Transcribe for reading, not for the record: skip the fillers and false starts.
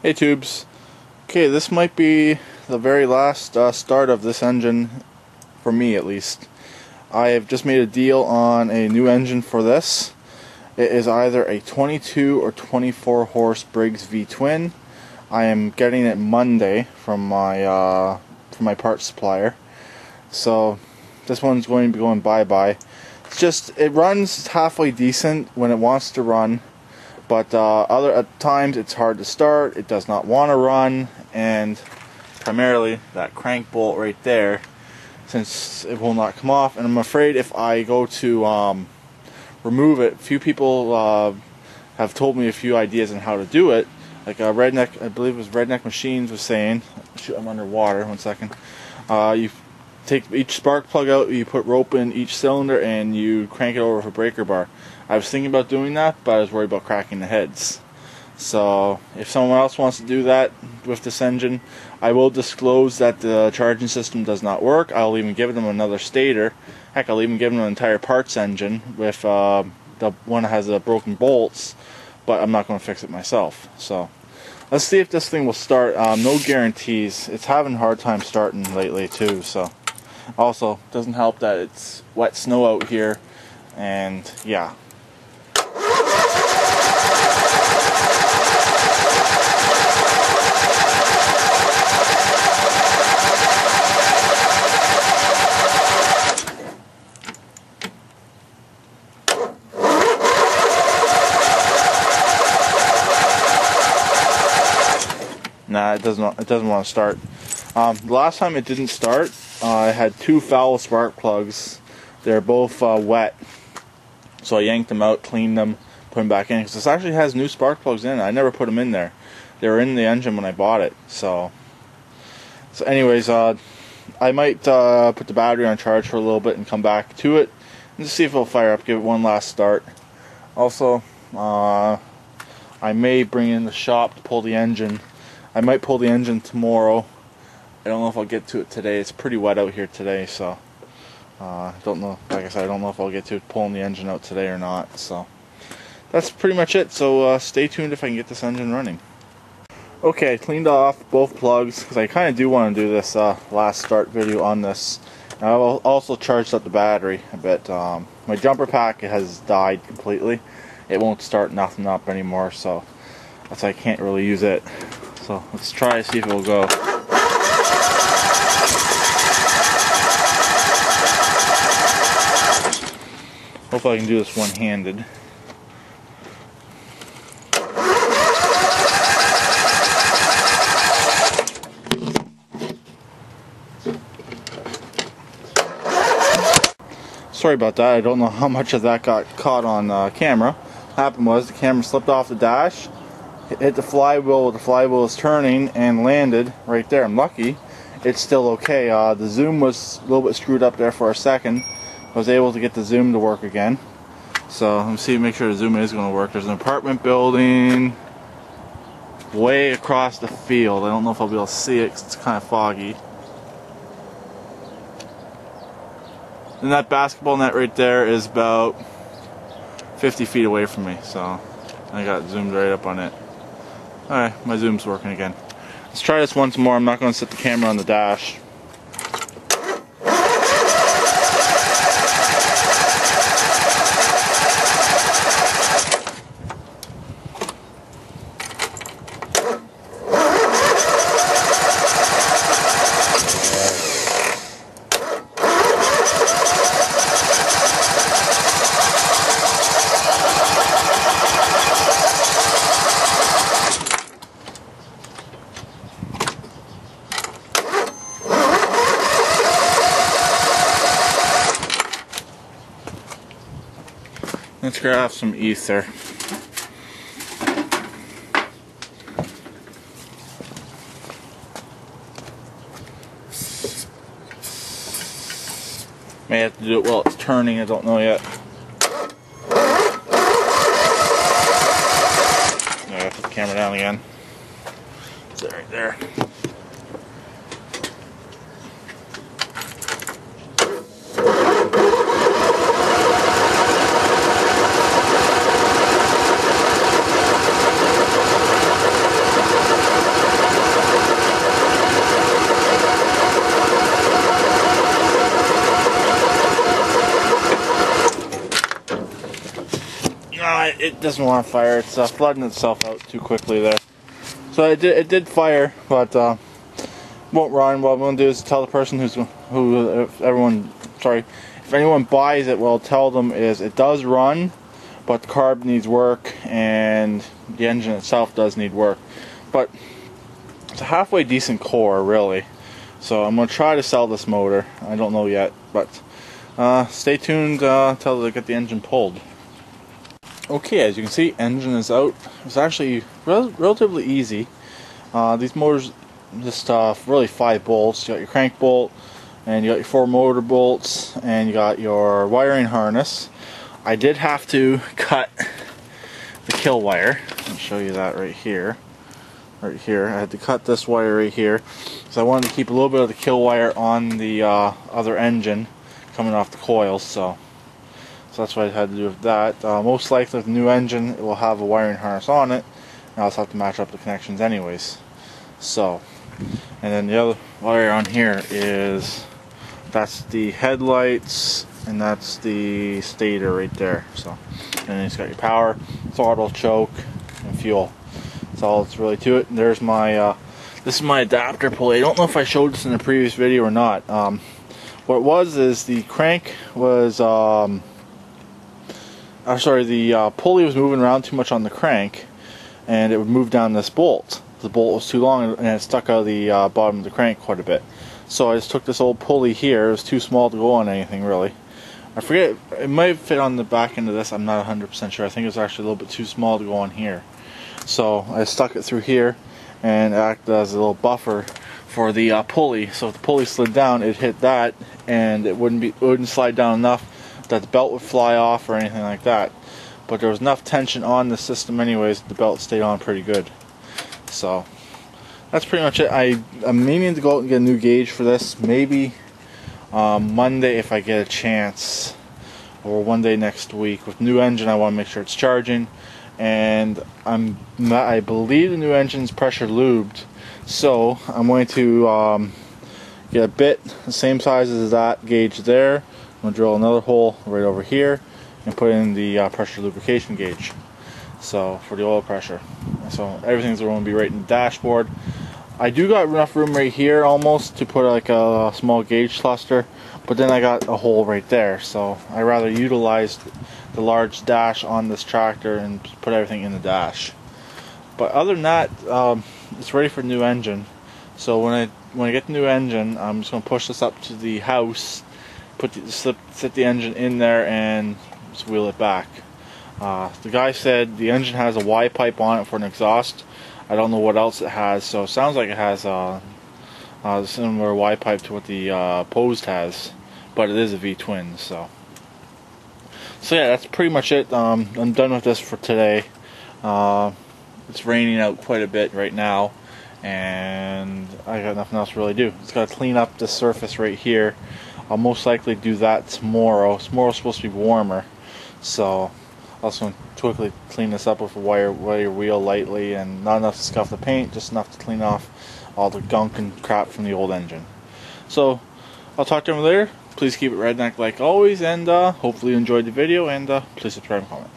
Hey tubes. Okay, this might be the very last start of this engine, for me at least. I have just made a deal on a new engine for this. It is either a 22 or 24 horse Briggs V-twin. I am getting it Monday from my parts supplier. So this one's going to be going bye-bye. It's just, it runs halfway decent when it wants to run. But at times it's hard to start, it does not want to run, and primarily that crank bolt right there, since it will not come off. And I'm afraid if I go to remove it, few people have told me a few ideas on how to do it. Like Redneck, I believe it was Redneck Machines was saying, shoot, I'm underwater, 1 second. You take each spark plug out, you put rope in each cylinder, and you crank it over with a breaker bar. I was thinking about doing that, but I was worried about cracking the heads. So if someone else wants to do that with this engine, I will disclose that the charging system does not work. I'll even give them another stator. Heck, I'll even give them an entire parts engine with the one that has the broken bolts, but I'm not going to fix it myself. So let's see if this thing will start. No guarantees. It's having a hard time starting lately too. So also doesn't help that it's wet snow out here, and yeah. Nah, it doesn't want to start. The last time it didn't start, I had two foul spark plugs. They're both wet, so I yanked them out, cleaned them, put them back in. Because this actually has new spark plugs in it. I never put them in there. They were in the engine when I bought it. So anyways, I might put the battery on charge for a little bit and come back to it and just see if it'll fire up. Give it one last start. Also, I may bring in the shop to pull the engine. I might pull the engine tomorrow. I don't know if I'll get to it today. It's pretty wet out here today, so don't know. Like I said, I don't know if I'll get to pulling the engine out today or not. So that's pretty much it. So stay tuned if I can get this engine running. Okay, I cleaned off both plugs because I kind of do want to do this last start video on this. And I've also charged up the battery a bit. My jumper pack has died completely. It won't start nothing up anymore, so that's why I can't really use it. So let's try to see if it will go. Hopefully I can do this one-handed. Sorry about that. I don't know how much of that got caught on camera. What happened was the camera slipped off the dash, hit the flywheel, the flywheel is turning, and landed right there. I'm lucky it's still okay. The zoom was a little bit screwed up there for a second. I was able to get the zoom to work again. So let me see, make sure the zoom is going to work. There's an apartment building way across the field. I don't know if I'll be able to see it because it's kind of foggy. And that basketball net right there is about 50 feet away from me, so I got zoomed right up on it. Alright, my zoom's working again. Let's try this once more. I'm not going to set the camera on the dash. Let's grab some ether. May have to do it while it's turning, I don't know yet. I gotta put the camera down again. It's right there. it doesn't want to fire. It's flooding itself out too quickly there. So it did fire, but won't run. What I'm going to do is tell the person if anyone buys it, what I'll tell them is it does run, but the carb needs work and the engine itself does need work. But it's a halfway decent core, really. So I'm going to try to sell this motor. I don't know yet, but stay tuned till they get the engine pulled. Okay, as you can see, engine is out. It's actually relatively easy. These motors, just really 5 bolts. You got your crank bolt, and you got your 4 motor bolts, and you got your wiring harness. I did have to cut the kill wire. I'll show you that right here. Right here, I had to cut this wire right here, so I wanted to keep a little bit of the kill wire on the other engine coming off the coils. So that's what I had to do with that. Most likely with the new engine it will have a wiring harness on it, and I'll just have to match up the connections anyways. So, and then the other wire on here that's the headlights, and that's the stator right there. So, and then it's got your power, throttle, choke, and fuel. That's all that's really to it. And there's my this is my adapter pulley. I don't know if I showed this in the previous video or not. What it was is the crank was the pulley was moving around too much on the crank, and it would move down this bolt. The bolt was too long and it stuck out of the bottom of the crank quite a bit. So I just took this old pulley here. It was too small to go on anything really. I forget, it might fit on the back end of this. I'm not 100% sure. I think it was actually a little bit too small to go on here. So I stuck it through here and acted as a little buffer for the pulley. So if the pulley slid down, it hit that, and it wouldn't slide down enough that the belt would fly off or anything like that. But there was enough tension on the system anyways, the belt stayed on pretty good. So that's pretty much it. I'm meaning to go out and get a new gauge for this, maybe Monday if I get a chance, or one day next week. With new engine, I want to make sure it's charging, and I believe the new engine's pressure lubed, so I'm going to get a bit the same size as that gauge there. I'm going to drill another hole right over here and put in the pressure lubrication gauge, so for the oil pressure. So everything's going to be right in the dashboard. I do got enough room right here almost to put like a small gauge cluster, but then I got a hole right there, so I rather utilize the large dash on this tractor and put everything in the dash. But other than that, it's ready for the new engine. So when I get the new engine, I'm just going to push this up to the house, sit the engine in there, and just wheel it back. The guy said the engine has a Y pipe on it for an exhaust. I don't know what else it has, so it sounds like it has a similar Y pipe to what the Posed has, but it is a V-twin. So yeah, that's pretty much it. I'm done with this for today. It's raining out quite a bit right now, and I got nothing else to really do. Just got to clean up the surface right here. I'll most likely do that tomorrow. Tomorrow's supposed to be warmer, so I'll just quickly clean this up with a wire wheel lightly, and not enough to scuff the paint, just enough to clean off all the gunk and crap from the old engine. So I'll talk to you later. Please keep it redneck like always, and hopefully you enjoyed the video, and please subscribe and comment.